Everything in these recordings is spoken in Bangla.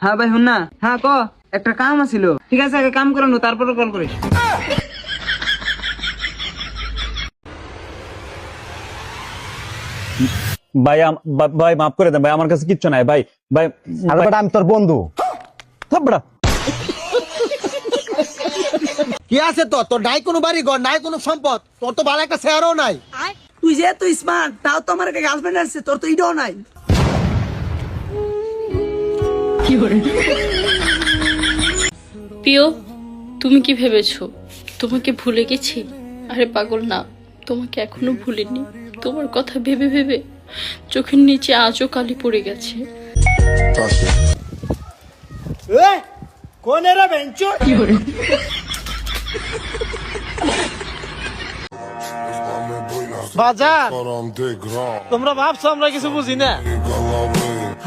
হ্যাঁ ভাই শুন না, হ্যাঁ ক একটা কাম আছিল। ঠিক আছে আগে কাম করানো তারপরে কল করিস। ভাই ভাই মাফ করে দেন ভাই, আমার কাছে কিচ্ছু নাই ভাই। ভাই আরে বেটা আমি তোর বন্ধু। থাপড়া কি আছে তোর? তোর নাই কোনো বাড়ি ঘর, নাই কোনো সম্পদ, তোর তো ভালো একটা শেয়ারও নাই। তুই যে তুই স্মার্ট, তাও তো আমার একটা গার্লফ্রেন্ড আছে, তোর তো ইডও নাই। প্রিয়, তুমি কি ভেবেছো তোমাকে ভুলে গেছি? আরে পাগল না, তোমাকে এখনো ভুলিনি। তোমার কথা ভেবে ভেবে চোখের নিচে আজও কালি পড়ে গেছে। কোন এরা বেঞ্চো? বাজার তোমরা ভাবছো আমরা কিছু বুঝি না?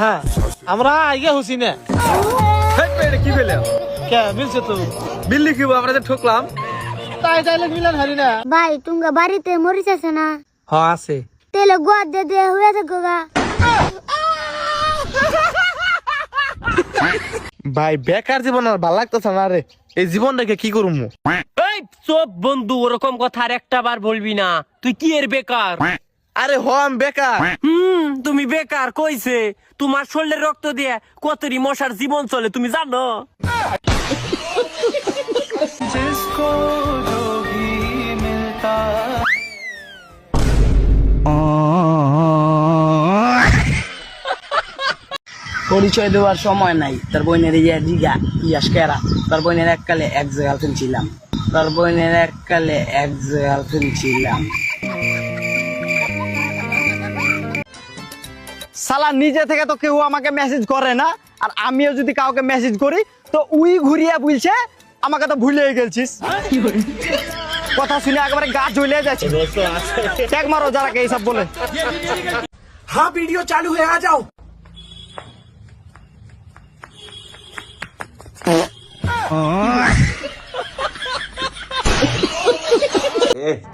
হ্যাঁ আমরা আগে হুসি না। কি পেলে কে মিলছে তো? বিল্লি কি আমরা যে ঠকলাম? তাই তাইলে মিলান হারি না। ভাই তুঙ্গা বাড়িতে মরিচ আছে না? হ্যাঁ আছে। তেলে গোয়ার দে দে হয়ে থাকো গা। ভাই বেকার জীবন আর ভালো লাগতেছে না রে। এই জীবনটাকে কি করুম? এই চোপ বন্ধু, ওরকম কথা আর একটা বার বলবি না। তুই কি এর বেকার? আরে হ আমি বেকার। তুমি বেকার কইছে? তোমার শরীরের রক্ত দিয়ে কতরি মশার জীবন চলে তুমি জানো? পরিচয় দেওয়ার সময় নাই। তার বোনের জিগা ইয়াস কেরা, তার বোনের এককালে এক গার্লফ্রেন্ড ছিলাম, তার বোনের এককালে এক গার্লফ্রেন্ড ছিলাম। শালা নিজে থেকে তো কেউ আমাকে মেসেজ করে না, আর আমিও যদি কাউকে মেসেজ করি তো উই ঘুরিয়ে বলছে আমাকে তো ভুলে গেছিস। কথা শুনে একেবারে গা জ্বলে যাচ্ছে। ট্যাগ মারো যারা এইসব বলে। হ্যাঁ ভিডিও চালু হয়ে যাও।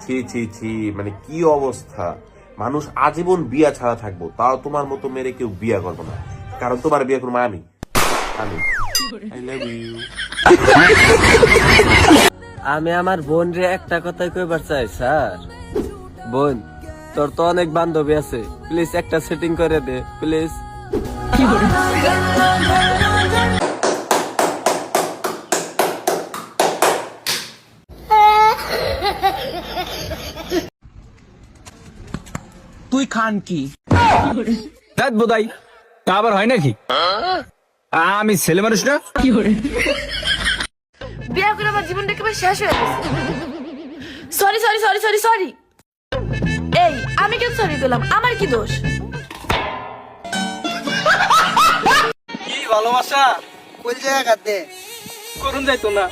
ছি ছি ছি, মানে কি অবস্থা! মানুষ আজীবন বিয়া ছাড়া থাকবো, তাও তোমার মতো মেরে কেউ বিয়া করবো না, কারণ তোমার বিয়া করবো আমি। I love you. আমি আমার বোন রে একটা কথাই কইবার চাই স্যার। বোন, তোর তো অনেক বান্ধবী আছে, প্লিজ একটা সেটিং করে দে প্লিজ। তুই খান কি? রাত বোধাই তা আবার হয় নাকি? আমি ছেলে মানুষ না? বিয়ে করে আমার জীবনটা একেবারে শেষ হয়ে গেছে। Sorry sorry sorry sorry sorry. এই আমি কেন সরি দিলাম? আমার কি দোষ? কি ভালোবাসা কোন জায়গাতে করুন যাইতো না।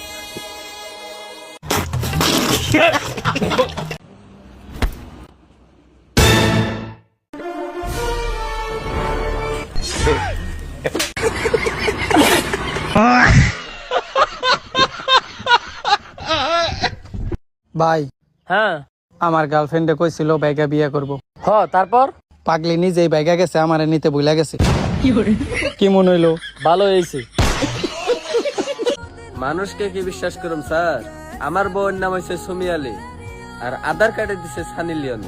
ভাই হ্যাঁ আমার গার্লফ্রেন্ডে কইছিল বাইকা বিয়ে করব। তারপর পাগলি নিজেই বাইকা গেছে, আমারে নিতে ভুলা গেছে। কি মনে হইলো? ভালো হয়েছে। মানুষকে কি বিশ্বাস করুম স্যার? আমার বউয়ের নাম হয়েছে সুমি আলী, আর আধার কার্ডে দিছে সানি লিওন।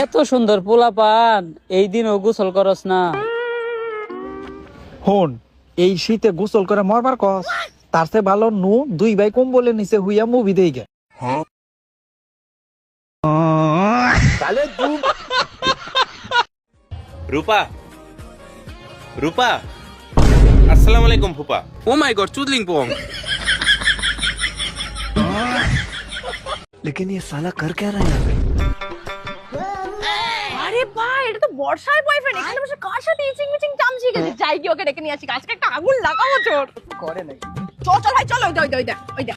এত সুন্দর পোলাপান, এই দিন ও গোসল করস না? হন এই শীতে গোসল করে মরবার কস, তার চেয়ে ভালো নু দুই ভাই কম্বলের নিচে হুইয়া মুভি দেই গে। রূপা, রূপা, আসসালামু আলাইকুম ফুপা। ও মাই গড, চুদলিং পং। लेकिन ये साला कर क्या रहा है यहाँ पे? আরে ভাই, এটা তো বর্ষার বয়ফ্রেন্ড। এখানে বসে কার সাথে ইচিং মিচিং চামচি গেছে? যাই কি ওকে ডেকে নিয়ে আসি, আজকে একটা আগুন লাগাবো। চোর করে নাই। চল চল ভাই, চল। ওই দা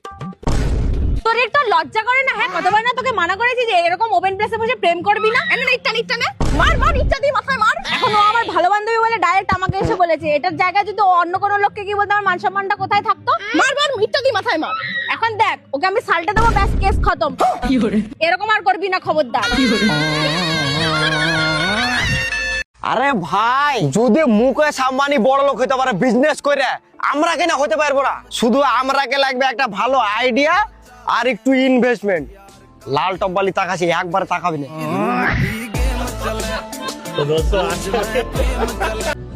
তোর একটু লজ্জা করে না? হ্যাঁ, কতবার না তোকে মানা করেছি যে এরকম ওপেন প্লেসে বসে প্রেম করবি না। এনে না ইচ্ছা নে মার ইচ্ছা দিয়ে মাথায় মার। এখন ও আমার ভালো বান্ধবী বলে ডাইরেক্ট আমাকে এসে বলেছে, এটার জায়গায় যদি অন্য কোনো লোককে কি বলতো আমার মান সম্মানটা কোথায় থাকতো? মার ইচ্ছা দিয়ে মাথায় মার। এখন দেখ ওকে আমি সালটা দেবো, ব্যাস কেস খতম। এরকম আর করবি না, খবরদার। আরে ভাই, যদি মুকেশ আম্বানি বড় লোক হইতে পারে বিজনেস করে, আমরা কেন হতে পারবো না? শুধু আমরাকে লাগবে একটা ভালো আইডিয়া আর একটু ইনভেস্টমেন্ট। লাল টপবালি তাকাছি, একবার তাকাবি না।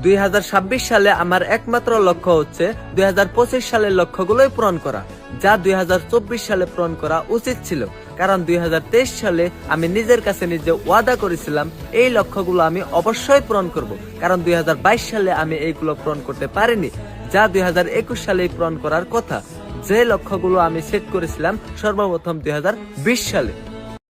2026 সালে আমার একমাত্র লক্ষ্য হচ্ছে 2025 সালের লক্ষ্যগুলোই পূরণ করা, যা 2024 সালে পূরণ করা উচিত ছিল। কারণ 2023 সালে আমি নিজের কাছে নিজে ওয়াদা করেছিলাম এই লক্ষ্যগুলো আমি অবশ্যই পূরণ করব। কারণ 2022 সালে আমি এইগুলো পূরণ করতে পারিনি, যা 2021 সালে পূরণ করার কথা। যে লক্ষ্যগুলো আমি সেট করেছিলাম সর্বপ্রথম 2020 সালে।